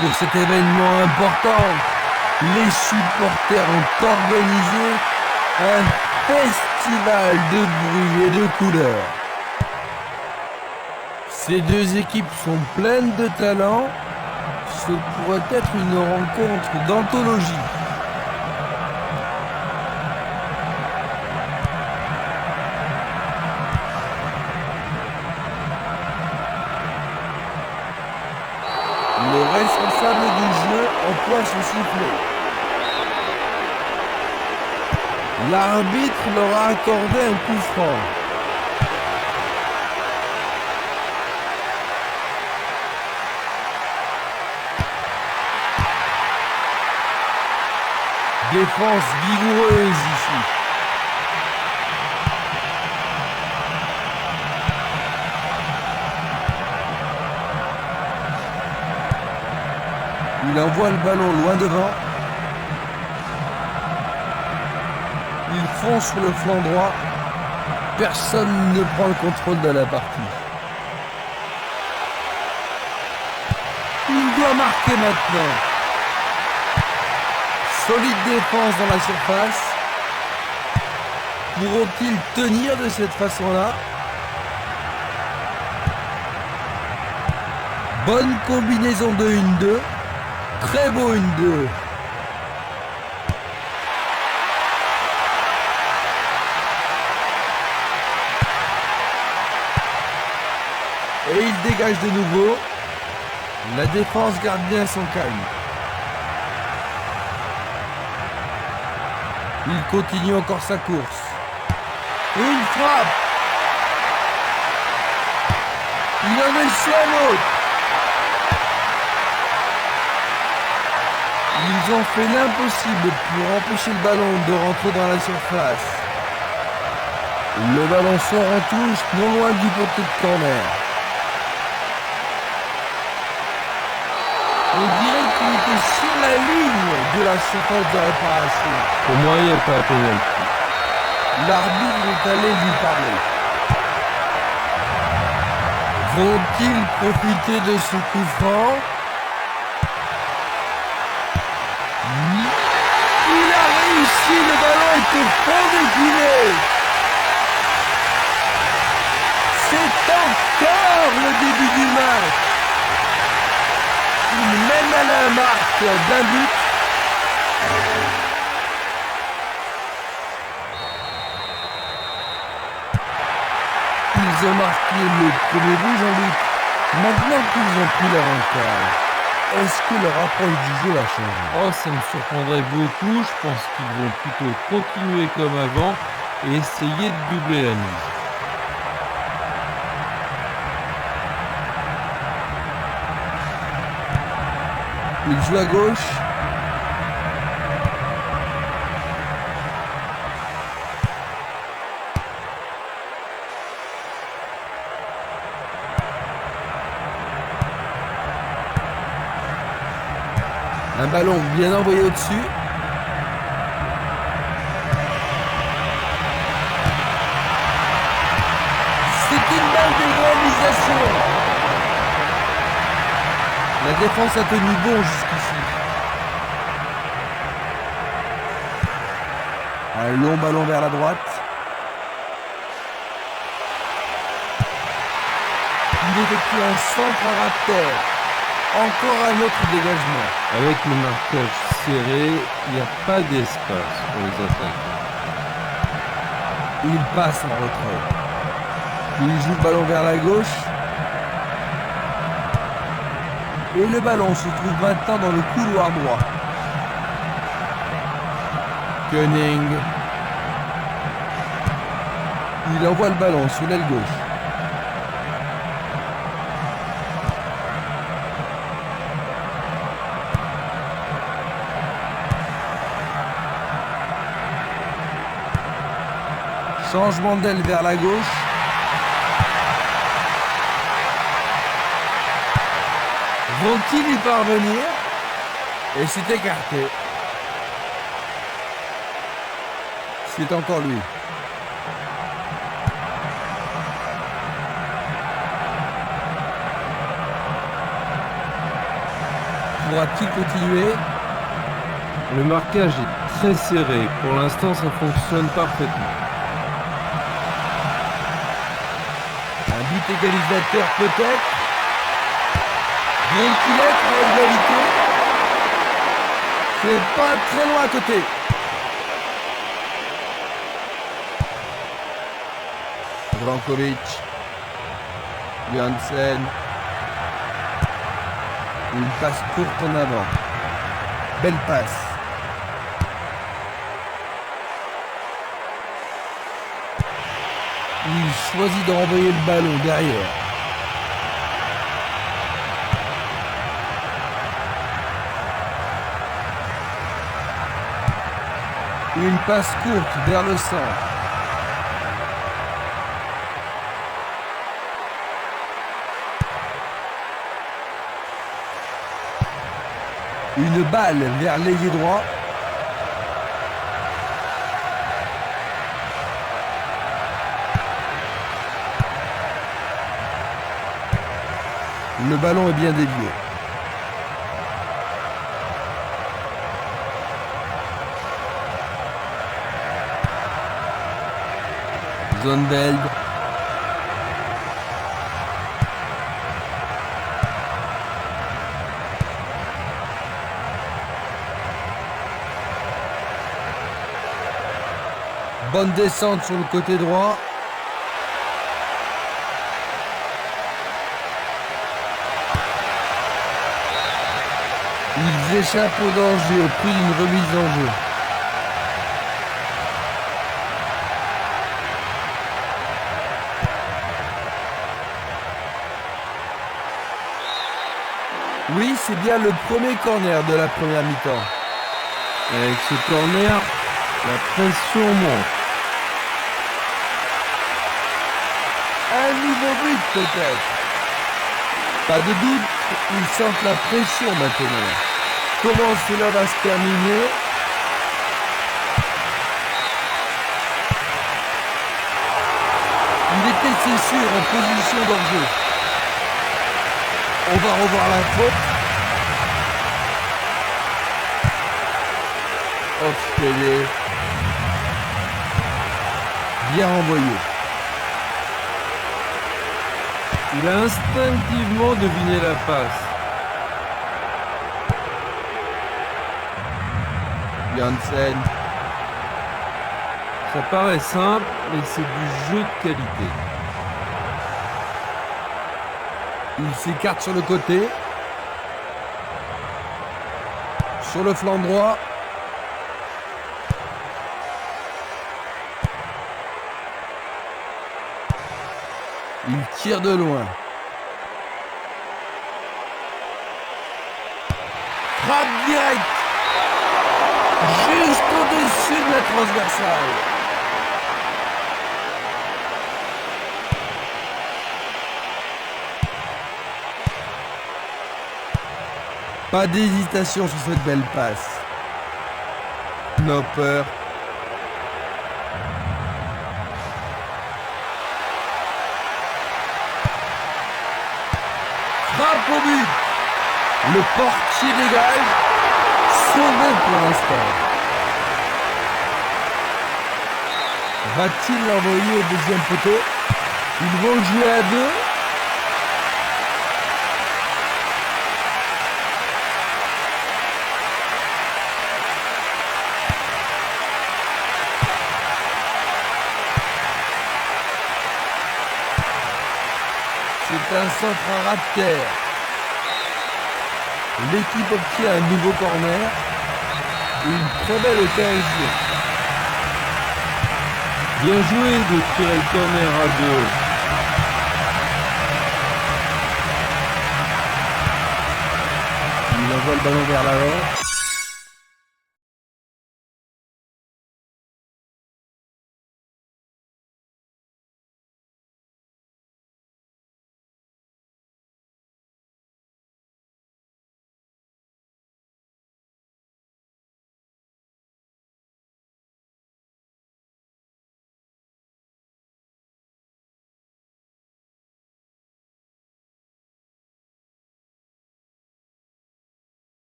Pour cet événement important, les supporters ont organisé un festival de bruit et de couleurs. Ces deux équipes sont pleines de talent. Ce pourrait être une rencontre d'anthologie. Le responsable du jeu emploie son sifflet. L'arbitre leur a accordé un coup franc. Défense vigoureuse ici. Il envoie le ballon loin devant. Il fonce sur le flanc droit. Personne ne prend le contrôle de la partie. Il doit marquer maintenant. Solide défense dans la surface. Pourront-ils tenir de cette façon-là? Bonne combinaison de 1-2. Très beau 1-2. Et il dégage de nouveau. La défense garde bien son calme. Il continue encore sa course. Une frappe. Il en a laissé un autre. Ils ont fait l'impossible pour empêcher le ballon de rentrer dans la surface. Le ballon sort en touche, non loin du poteau de corner. On dirait qu'il était sur la ligne de la surface de réparation. Pour moi, il n'y a pas à pénalty. L'arbitre est allé lui parler. Vont-ils profiter de ce coup franc? Il a réussi, le ballon était fort décliné. C'est encore le début du match. Il mène à la marque d'un but. Ils ont marqué le premier but, Jean-Luc. Maintenant qu'ils ont pris leur avantage, est-ce que leur approche du jeu va changer? Oh, ça me surprendrait beaucoup. Je pense qu'ils vont plutôt continuer comme avant et essayer de doubler la mise. Il joue à gauche. Un ballon bien envoyé au-dessus. C'est une balle d'égalisation. La défense a tenu bon jusqu'ici. Un long ballon vers la droite. Il effectue un centre à terre. Encore un autre dégagement. Avec le marquage serré, il n'y a pas d'espace pour les attaquants. Il passe en retrait. Il joue le ballon vers la gauche. Et le ballon se trouve maintenant dans le couloir droit. Koenig. Il envoie le ballon sur l'aile gauche. Changement d'aile vers la gauche. Vont-ils y parvenir? Et c'est écarté. C'est encore lui. Pourra-t-il continuer? Le marquage est très serré. Pour l'instant, ça fonctionne parfaitement. Un but égalisateur peut-être? Vient-il être à égalité? C'est pas très loin à côté. Brankovic. Janssen. Une passe courte en avant. Belle passe. Il choisit de renvoyer le ballon derrière. Une passe courte vers le centre. Une balle vers l'ailier droit. Le ballon est bien dévié. Zonveld. Bonne descente sur le côté droit. Ils échappent au danger au prix d'une remise en jeu. Oui, c'est bien le premier corner de la première mi-temps. Avec ce corner, la pression monte. Un nouveau but peut-être. Pas de doute, ils sentent la pression maintenant. Comment cela va se terminer? Il était, c'est sûr, en position d'enjeu. On va revoir la faute. Offside. Bien renvoyé. Il a instinctivement deviné la passe. Janssen. Ça paraît simple, mais c'est du jeu de qualité. Il s'écarte sur le côté. Sur le flanc droit. Il tire de loin. Frappe direct. Juste au-dessus de la transversale. Pas d'hésitation sur cette belle passe. No peur. Frappe au but. Le portier dégage. Sauvé pour l'instant. Va-t-il l'envoyer au deuxième poteau? Ils vont jouer à deux. C'est un centre à ras de terre. L'équipe obtient un nouveau corner. Une très belle occasion. Bien joué de tirer le corner à deux. Il envoie le ballon vers l'avant.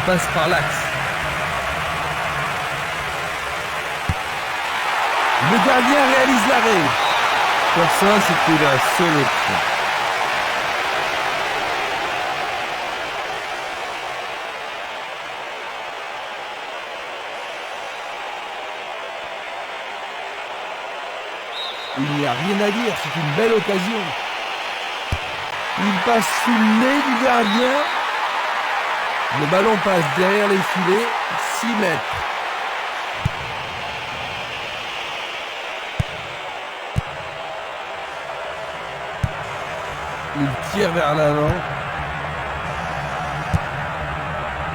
passe par l'axe. Le gardien réalise l'arrêt. Pour ça, c'était la seule option. Il n'y a rien à dire, c'est une belle occasion. Il passe sous le nez du gardien. Le ballon passe derrière les filets, 6 mètres. Il tire vers l'avant.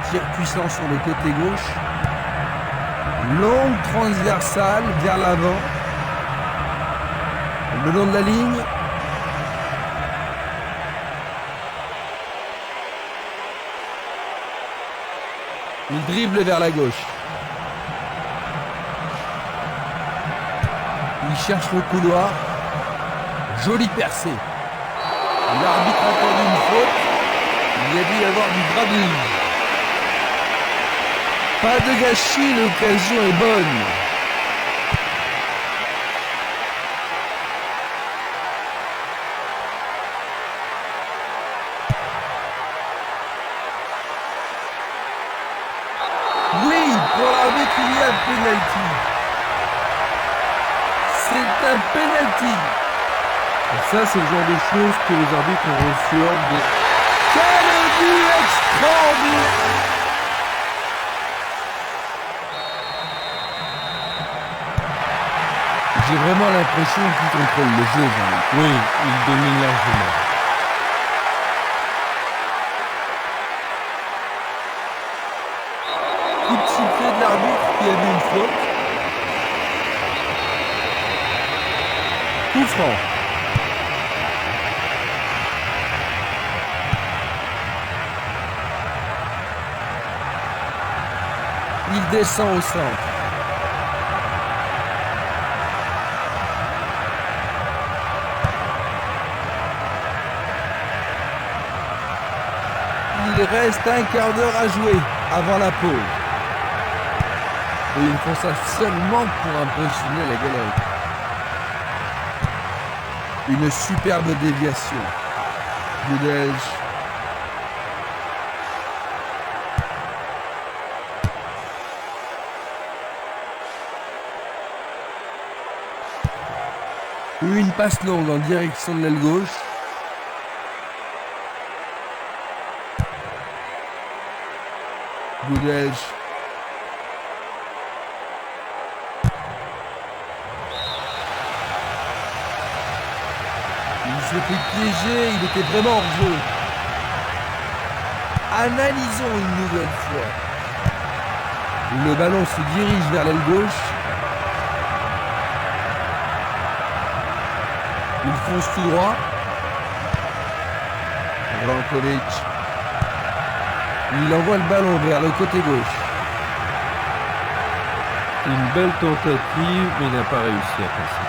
Tir puissant sur le côté gauche. Longue transversale vers l'avant. Le long de la ligne. Il dribble vers la gauche. Il cherche le couloir. Joli percé. L'arbitre a accorde une faute. Il y a dû y avoir du drabouille. Pas de gâchis, l'occasion est bonne. Oui, pour l'arbitre, il y a penalty. C'est un penalty. Et ça, c'est le genre de choses que les arbitres ont reçu ordre de... Quel but extraordinaire! J'ai vraiment l'impression qu'il contrôle le jeu, Jean-Luc. Oui, il domine largement. Coup de sifflet de l'arbitre qui a vu une faute. Coup franc. Il descend au centre. Il reste un quart d'heure à jouer avant la pause. Et ils font ça seulement pour impressionner la galerie. Une superbe déviation. Boudège. Une passe longue en direction de l'aile gauche. Boudège. Il s'est fait piéger, il était vraiment hors jeu. Analysons une nouvelle fois. Le ballon se dirige vers l'aile gauche. Il fonce tout droit. Brankovic. Il envoie le ballon vers le côté gauche. Une belle tentative, mais il n'a pas réussi à passer.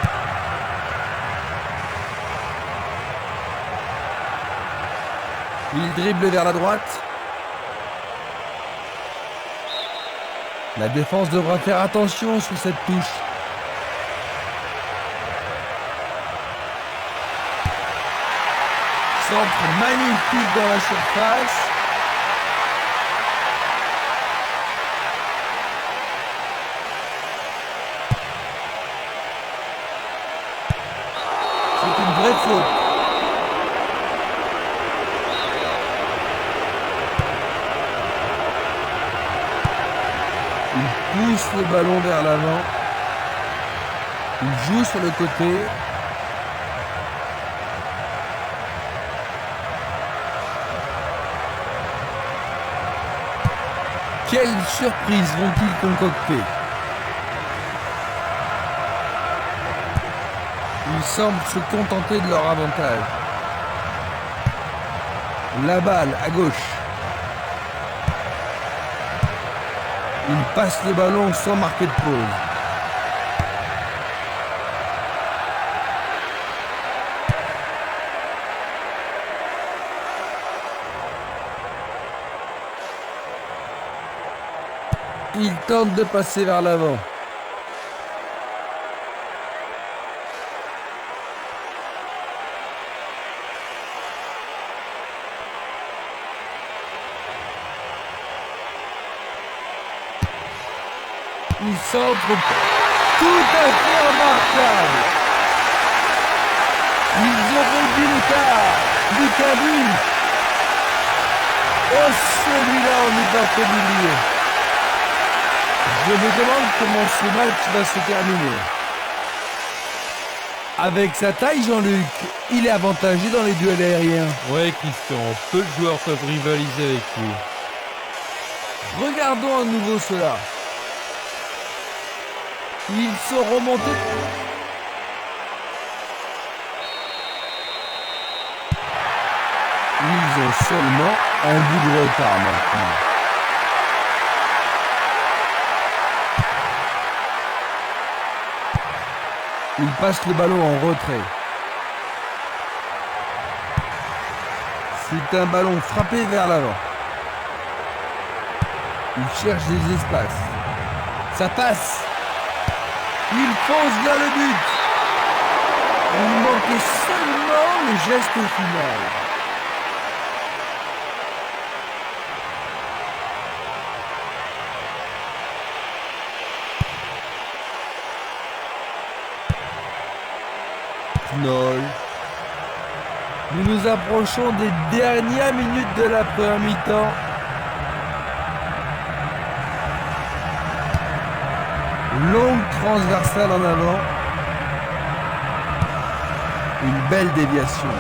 Il dribble vers la droite. La défense devra faire attention sur cette touche. Centre magnifique dans la surface. C'est une vraie faute. Il pousse le ballon vers l'avant. Il joue sur le côté. Quelle surprise vont-ils concocter? Ils semblent se contenter de leur avantage. La balle à gauche. Il passe le ballon sans marquer de pause. Il tente de passer vers l'avant. Il centre tout à fait remarquable. Ils ont réduit l'écart. Lucas Luis. Oh, celui-là, on n'est pas familier. Je me demande comment ce match va se terminer. Avec sa taille, Jean-Luc, il est avantagé dans les duels aériens. Ouais, Christian, peu de joueurs peuvent rivaliser avec lui. Regardons à nouveau cela. Ils sont remontés. Ils ont seulement un bout de retard maintenant. Ils passent le ballon en retrait. C'est un ballon frappé vers l'avant. Ils cherchent des espaces. Ça passe. Il fonce vers le but. Il manquait seulement le geste final. Knoll. Nous nous approchons des dernières minutes de la première mi-temps. Longue transversale en avant. Une belle déviation.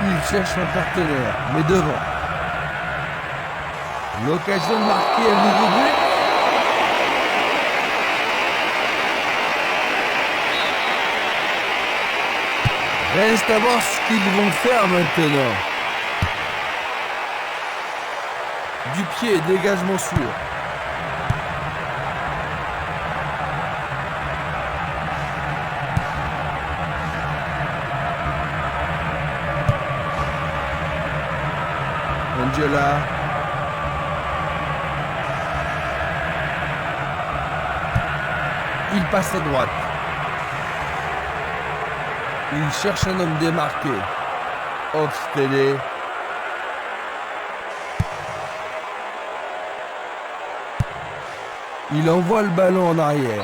Il cherche un partenaire, mais devant. L'occasion de marquer un nouveau but. Reste à voir ce qu'ils vont faire maintenant. Du pied, dégagement sûr. Angela. Il passe à droite. Il cherche un homme démarqué. Hofstede. Il envoie le ballon en arrière.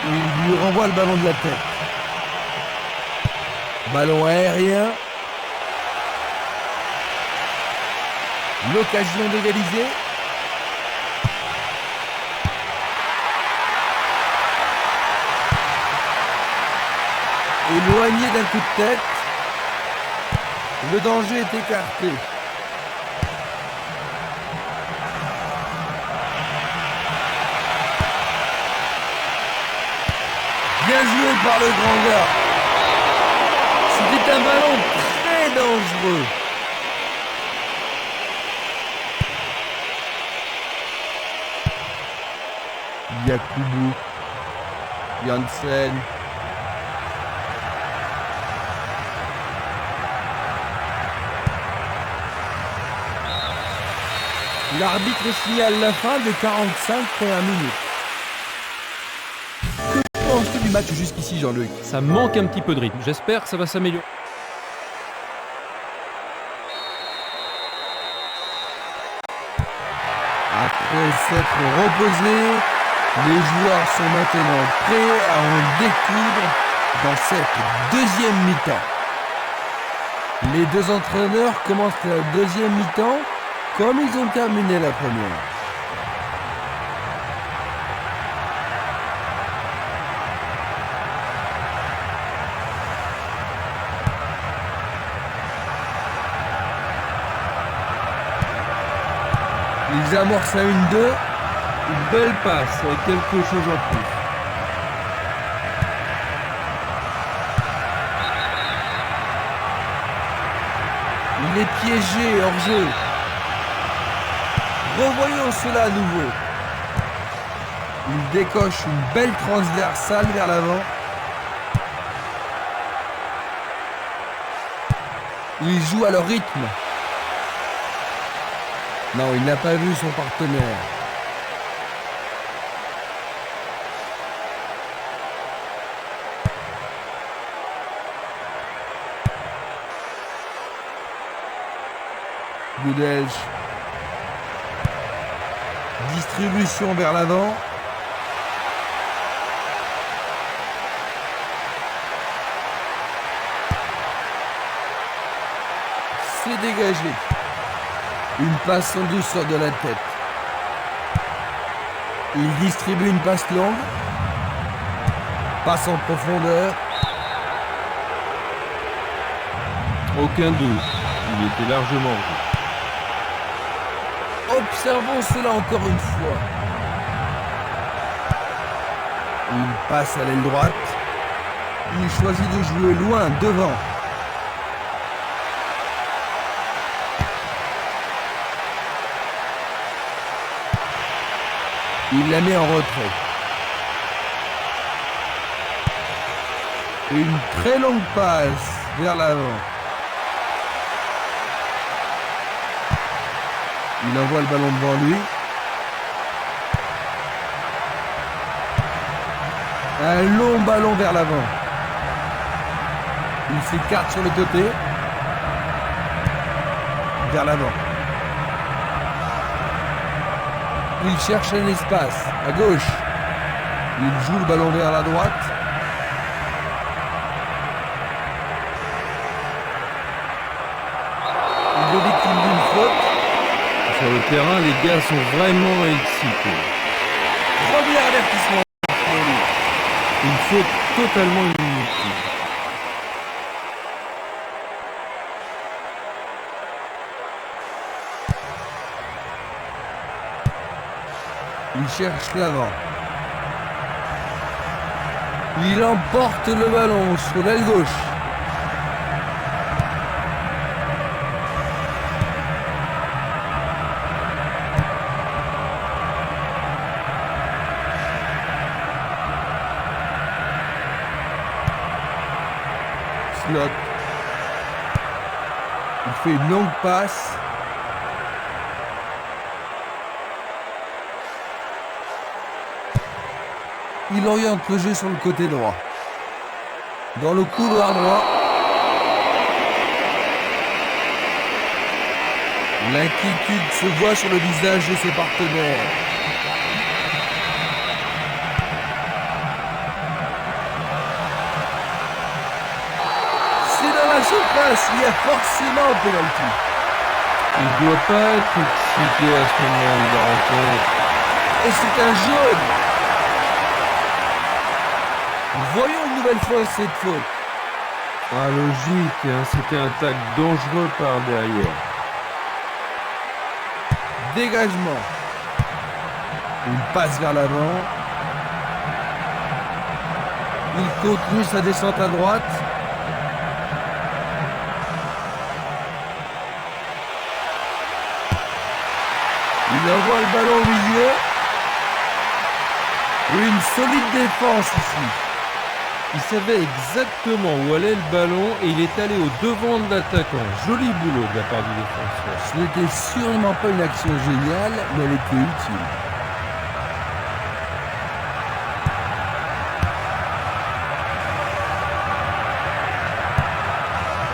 Il lui renvoie le ballon de la tête. Ballon aérien. L'occasion d'égaliser. Éloigné d'un coup de tête. Le danger est écarté. Bien joué par le grand gars. C'était un ballon très dangereux. Yakubu, Janssen. L'arbitre signale la fin de 45 premières minutes. Que penses-tu du match jusqu'ici, Jean-Luc? Ça manque un petit peu de rythme. J'espère que ça va s'améliorer. Après s'être reposés, les joueurs sont maintenant prêts à en découdre dans cette deuxième mi-temps. Les deux entraîneurs commencent la deuxième mi-temps comme ils ont terminé la première. Ils amorcent à 1-2. Une belle passe avec quelque chose en plus. Il est piégé hors jeu. Revoyons cela à nouveau. Il décoche une belle transversale vers l'avant. Il joue à leur rythme. Non, il n'a pas vu son partenaire. Goudelj. Distribution vers l'avant. C'est dégagé. Une passe en douceur de la tête. Il distribue une passe longue. Passe en profondeur. Aucun doute, il était largement vu. Observons cela encore une fois. Il passe à l'aile droite. Il choisit de jouer loin, devant. Il la met en retrait. Une très longue passe vers l'avant. Il envoie le ballon devant lui. Un long ballon vers l'avant. Il s'écarte sur le côté. Vers l'avant. Il cherche un espace. À gauche. Il joue le ballon vers la droite. Il est victime d'une faute. Sur le terrain, les gars sont vraiment excités. Premier avertissement pour lui. Une faute totalement inutile. Il cherche l'avant. Il emporte le ballon sur l'aile gauche. Slot. Il fait une longue passe. Il oriente le jeu sur le côté droit. Dans le couloir droit. L'inquiétude se voit sur le visage de ses partenaires. C'est dans la surface, il y a forcément un pénalty. Il ne doit pas être excité à ce moment de la rencontre. Et c'est un jaune. Voyons une nouvelle fois cette faute. Ah, logique, hein, c'était un tacle dangereux par derrière. Dégagement. Une passe vers l'avant. Il continue sa descente à droite. Il envoie le ballon au milieu. Une solide défense ici. Il savait exactement où allait le ballon et il est allé au devant de l'attaquant. Joli boulot de la part du défenseur. Ce n'était sûrement pas une action géniale, mais elle était utile.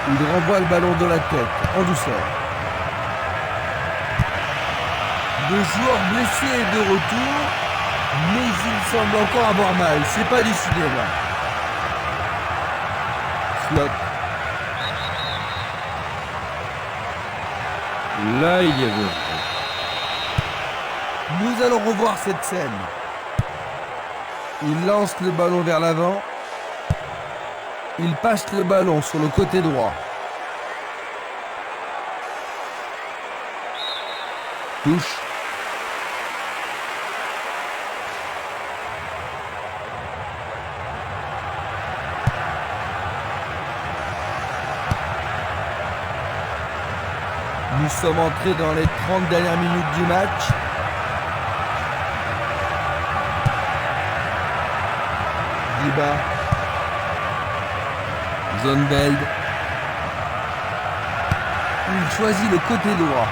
Il renvoie le ballon de la tête, en douceur. Le joueur blessé est de retour, mais il semble encore avoir mal. C'est pas du cinéma. Slot. Là, il y avait. Nous allons revoir cette scène. Il lance le ballon vers l'avant. Il passe le ballon sur le côté droit. Touche. Nous sommes entrés dans les 30 dernières minutes du match. Diba. Zonveld. Il choisit le côté droit.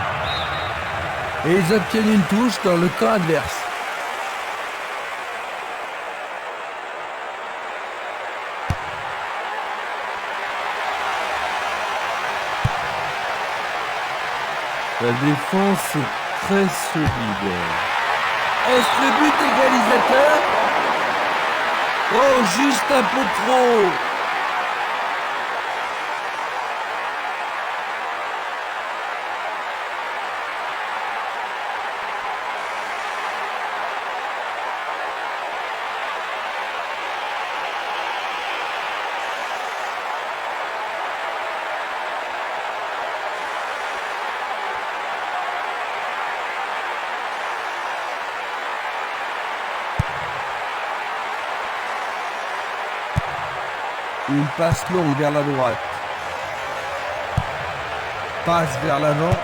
Et ils obtiennent une touche dans le camp adverse. La défense est très solide. Est-ce le but égalisateur? Oh, juste un peu trop. Une passe longue vers la droite. Passe vers l'avant.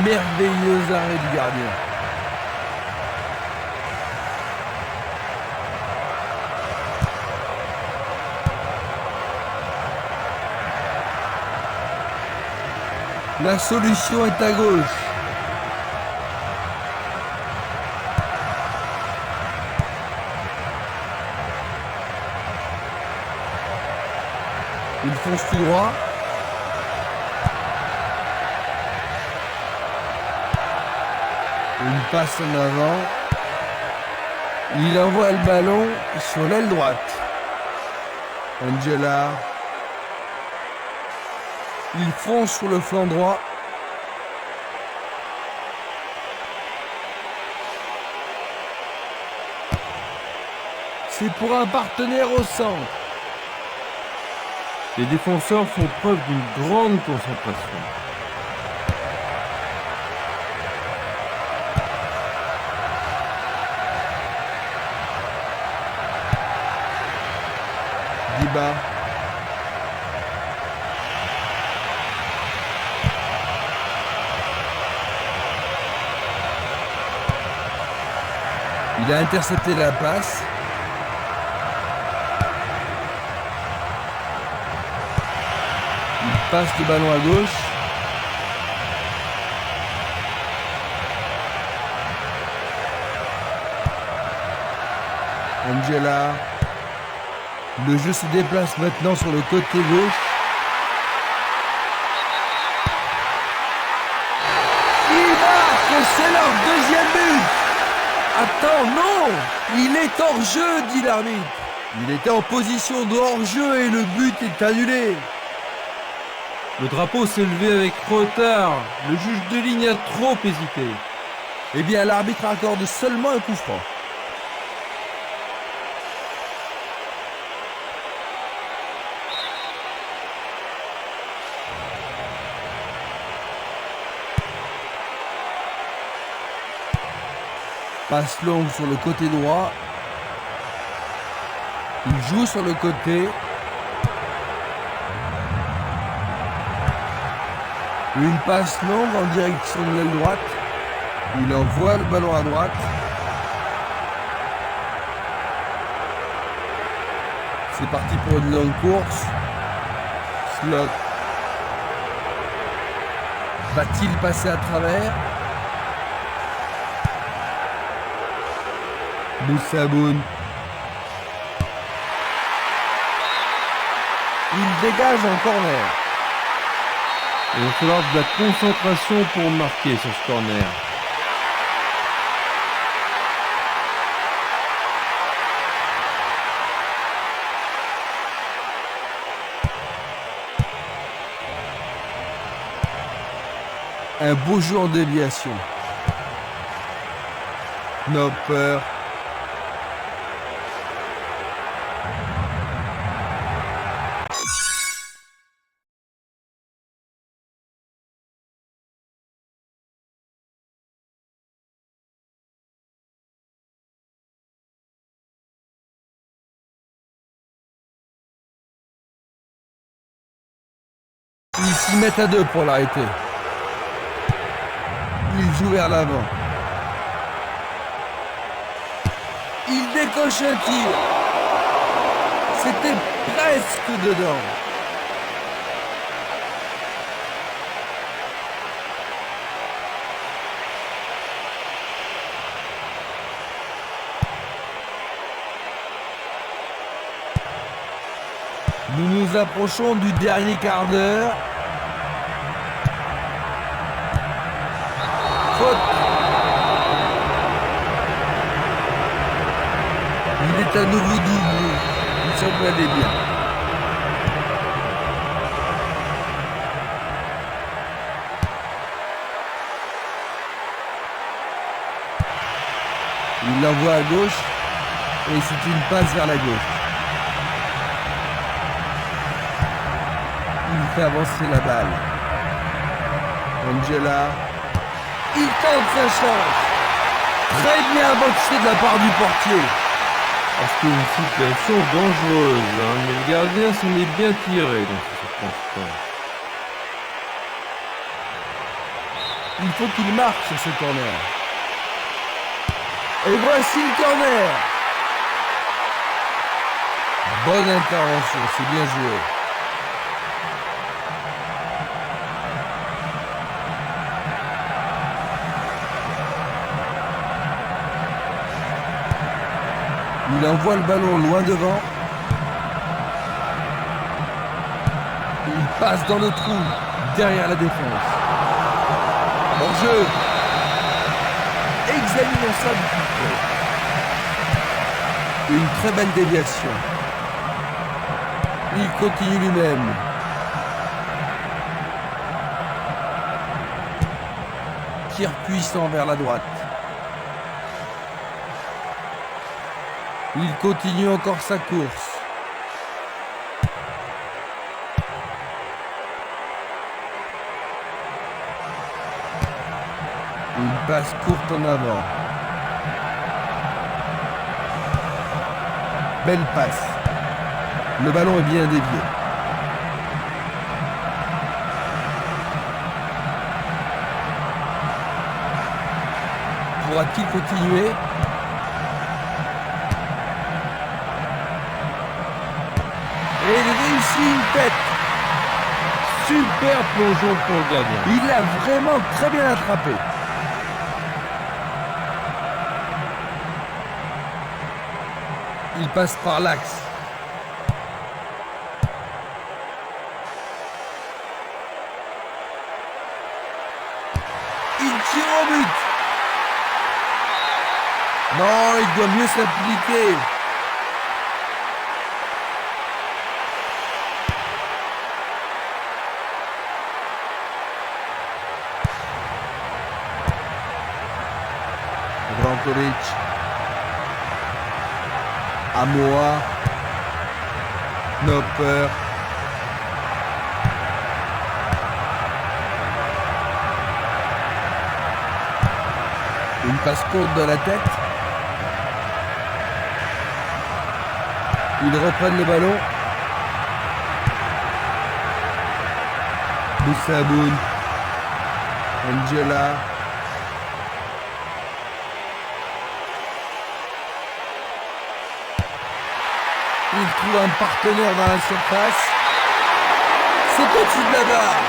Merveilleux arrêt du gardien. La solution est à gauche. Il fonce tout droit. Une passe en avant. Il envoie le ballon sur l'aile droite. Angela. Il fonce sur le flanc droit. C'est pour un partenaire au centre. Les défenseurs font preuve d'une grande concentration. Diba. Il a intercepté la passe. Il passe le ballon à gauche. Angela. Le jeu se déplace maintenant sur le côté gauche. Il marque, c'est leur deuxième but. Attends, non, il est hors jeu, dit l'arbitre. Il était en position de hors jeu et le but est annulé. Le drapeau s'est levé avec retard. Le juge de ligne a trop hésité. Eh bien, l'arbitre accorde seulement un coup franc. Passe longue sur le côté droit. Il joue sur le côté. Une passe longue en direction de l'aile droite. Il envoie le ballon à droite. C'est parti pour une longue course. Slot. Va-t-il passer à travers? Boussaboun. Il dégage en corner. Il va falloir de la concentration pour marquer sur ce corner. Un beau jeu en déviation. Nopper. Ils s'y mettent à deux pour l'arrêter. Il joue vers l'avant. Il décoche un tir. C'était presque dedans. Nous nous approchons du dernier quart d'heure. Faute. Il est à nouveau doublé. Il semble aller bien. Il l'envoie à gauche et c'est une passe vers la gauche. Il fait avancer la balle. Angela. Il tente sa chance. Très bien boxé de la part du portier. C'était une situation dangereuse, mais le gardien s'en est bien tiré dans ces circonstances. Il faut qu'il marque sur ce corner. Et voici le corner. Bonne intervention, c'est bien joué. Il envoie le ballon loin devant. Il passe dans le trou, derrière la défense. Bon jeu. Examinons ça du plus près. Une très belle déviation. Il continue lui-même. Tir puissant vers la droite. Il continue encore sa course. Une passe courte en avant. Belle passe. Le ballon est bien dévié. Pourra-t-il continuer ? Et il réussit une tête. Super plongeon pour le gardien. Il l'a vraiment très bien attrapé. Il passe par l'axe. Il tire au but. Non, il doit mieux s'appliquer. Brankovic. Amoa. Nopper. Une passe courte de la tête. Ils reprennent le ballon. Boussaboun. Angela. Il trouve un partenaire dans la surface. C'est au-dessus de la barre.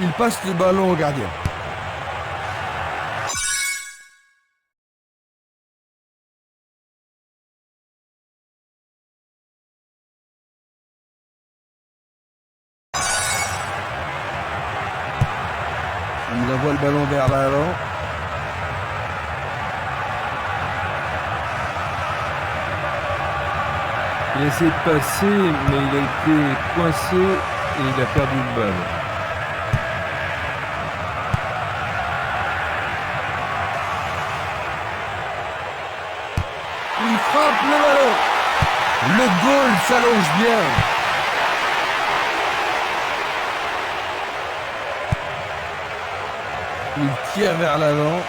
Il passe le ballon au gardien. Il envoie le ballon vers l'avant. Il a essayé de passer, mais il a été coincé et il a perdu le ballon. Il frappe le ballon. Le goal s'allonge bien. Il tire vers l'avant.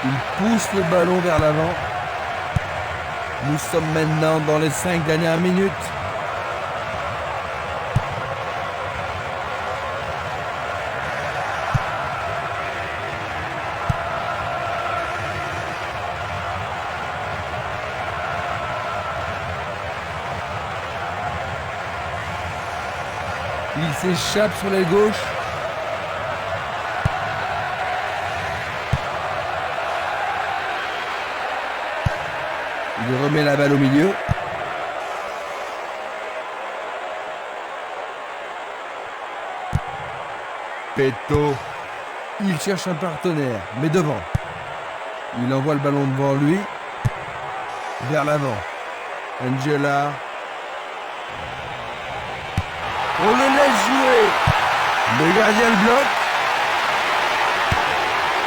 Il pousse le ballon vers l'avant. Nous sommes maintenant dans les 5 dernières minutes. Il s'échappe sur l'aile gauche. Il remet la balle au milieu. Peto. Il cherche un partenaire, mais devant. Il envoie le ballon devant lui. Vers l'avant. Angela. On le laisse jouer. Le gardien le bloque.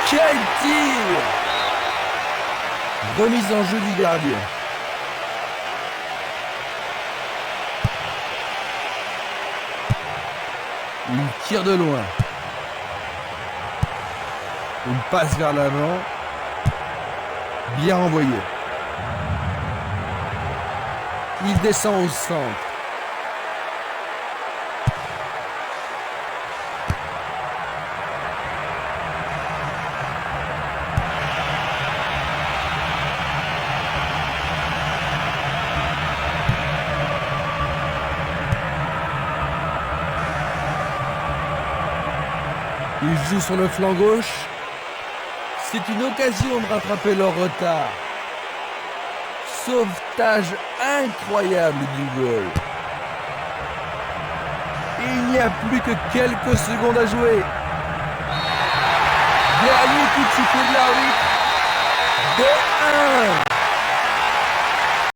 Quel tir! Remise en jeu du gardien. Il tire de loin. Une passe vers l'avant. Bien envoyé. Il descend au centre. Il joue sur le flanc gauche. C'est une occasion de rattraper leur retard. Sauvetage incroyable du goal. Il n'y a plus que quelques secondes à jouer. Dernier coup de sifflet de l'arbitre.